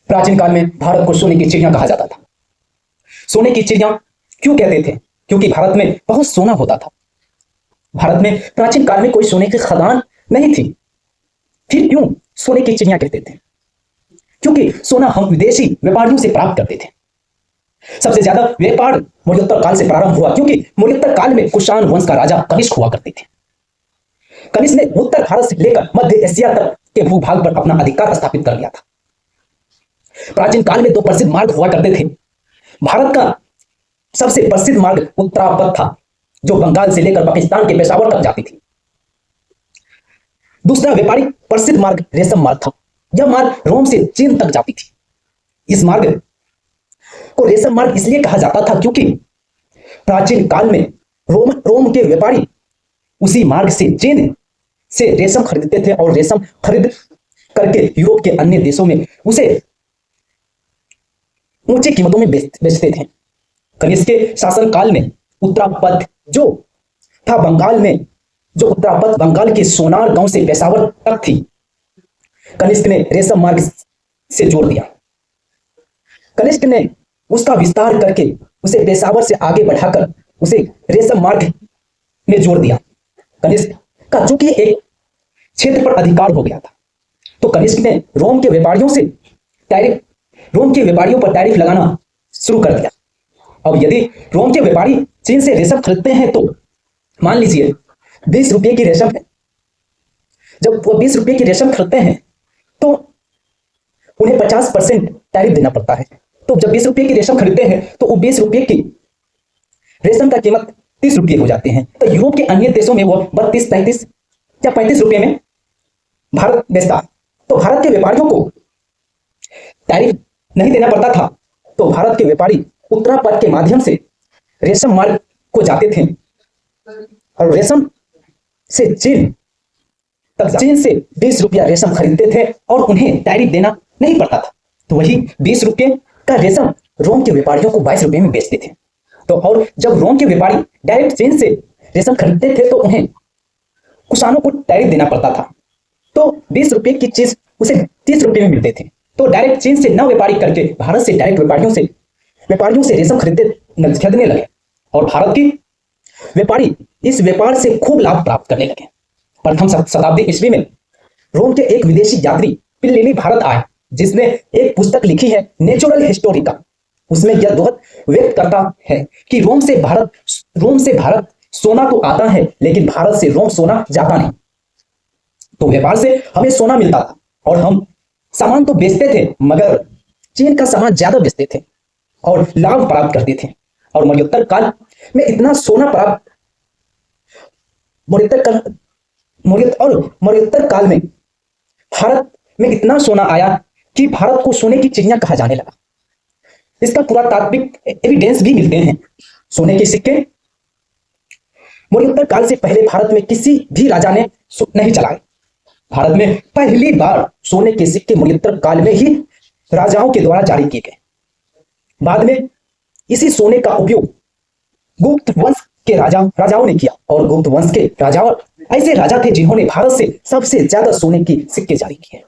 प्राचीन काल में भारत को सोने की चिड़िया कहा जाता था। सोने की चिड़िया क्यों कहते थे? क्योंकि भारत में बहुत सोना होता था। भारत में प्राचीन काल में कोई सोने की खदान नहीं थी। फिर क्यों सोने की चिड़िया कहते थे? क्योंकि सोना हम विदेशी व्यापारियों से प्राप्त करते थे। सबसे ज्यादा व्यापार मौर्योत्तर काल से प्रारंभ हुआ, क्योंकि मौर्योत्तर काल में कुषाण वंश का राजा कनिष्क हुआ करते थे। कनिष्क ने उत्तर भारत से लेकर मध्य एशिया तक के भूभाग पर अपना अधिकार स्थापित कर लिया था। प्राचीन काल में दो प्रसिद्ध मार्ग हुआ करते थे। भारत का सबसे प्रसिद्ध मार्ग उत्तरापथ था, जो बंगाल से लेकर पाकिस्तान के पेशावर तक जाती थी। दूसरा व्यापारिक प्रसिद्ध मार्ग रेशम मार्ग था। यह मार्ग रोम से चीन तक जाती थी। इस मार्ग को रेशम मार्ग इसलिए कहा जाता था क्योंकि प्राचीन काल में रोम के व्यापारी उसी मार्ग से चीन से रेशम खरीदते थे और रेशम खरीद करके यूरोप के अन्य देशों में उसे ऊंची कीमतों में बेचते थे। कनिष्क के शासन काल में उत्तरापथ जो था बंगाल में, जो उत्तरापथ बंगाल के सोनार गांव से पेशावर तक थी, कनिष्क ने रेशम मार्ग से जोड़ दिया। कनिष्क ने उसका विस्तार करके उसे पेशावर से आगे बढ़ाकर उसे रेशम मार्ग में जोड़ दिया। कनिष्क का चूंकि एक क्षेत्र पर अधिकार हो गया था, तो कनिष्क ने रोम के व्यापारियों पर टैरिफ लगाना शुरू कर दिया। अब यदि रोम के व्यापारी चीन से रेशम खरीदते हैं तो मान लीजिए 20 रुपये की रेशम है। जब वो 20 रुपये की रेशम खरीदते हैं तो उन्हें 50% टैरिफ देना पड़ता है। तो जब 20 रुपये की रेशम खरीदते हैं तो वो 20 रुपये की रेशम का कीमत 30 रुपये हो जाते हैं। तो यूरोप के अन्य देशों में वो 32, 33 या 35 रुपये में भारत बेचता है। तो भारत के व्यापारियों को टैरिफ नहीं देना पड़ता था। तो भारत के व्यापारी उत्तरापथ के माध्यम से रेशम मार्ग को जाते थे और रेशम से चीन से 20 रुपया रेशम खरीदते थे और उन्हें टैरिफ देना नहीं पड़ता था। तो वही 20 रुपये का रेशम रोम के व्यापारियों को 22 रुपये में बेचते थे। तो और जब रोम के व्यापारी डायरेक्ट चीन से रेशम खरीदते थे तो उन्हें कुषाणों को टैरिफ देना पड़ता था। तो 20 रुपये की चीज उसे 30 रुपये में मिलते थे। तो डायरेक्ट चीन से न व्यापारी करके भारत से डायरेक्ट व्यापारियों से रेशम खरीदने लगे और भारत के व्यापारी इस व्यापार से खूब लाभ प्राप्त करने लगे। प्रथम शताब्दी ईस्वी में रोम के एक विदेशी यात्री प्लिनी भारत आए, जिसने एक पुस्तक लिखी है नेचुरल हिस्टोरिका। उसमें यह दोहत व्यक्त करता है कि रोम से भारत सोना तो आता है, लेकिन भारत से रोम सोना जाता नहीं। तो व्यापार से हमें सोना मिलता था और हम सामान तो बेचते थे, मगर चीन का सामान ज्यादा बेचते थे और लाभ प्राप्त करते थे। और मौर्योत्तर काल में इतना सोना प्राप्त मौर्योत्तर काल में भारत में इतना सोना आया कि भारत को सोने की चिड़िया कहा जाने लगा। इसका पुरातात्विक एविडेंस भी मिलते हैं। सोने के सिक्के मौर्योत्तर काल से पहले भारत में किसी भी राजा ने नहीं चलाए। भारत में पहली बार सोने के सिक्के मौर्योत्तर काल में ही राजाओं के द्वारा जारी किए गए। बाद में इसी सोने का उपयोग गुप्त वंश के राजाओं ने किया और गुप्त वंश के राजा ऐसे राजा थे जिन्होंने भारत से सबसे ज्यादा सोने की सिक्के जारी किए।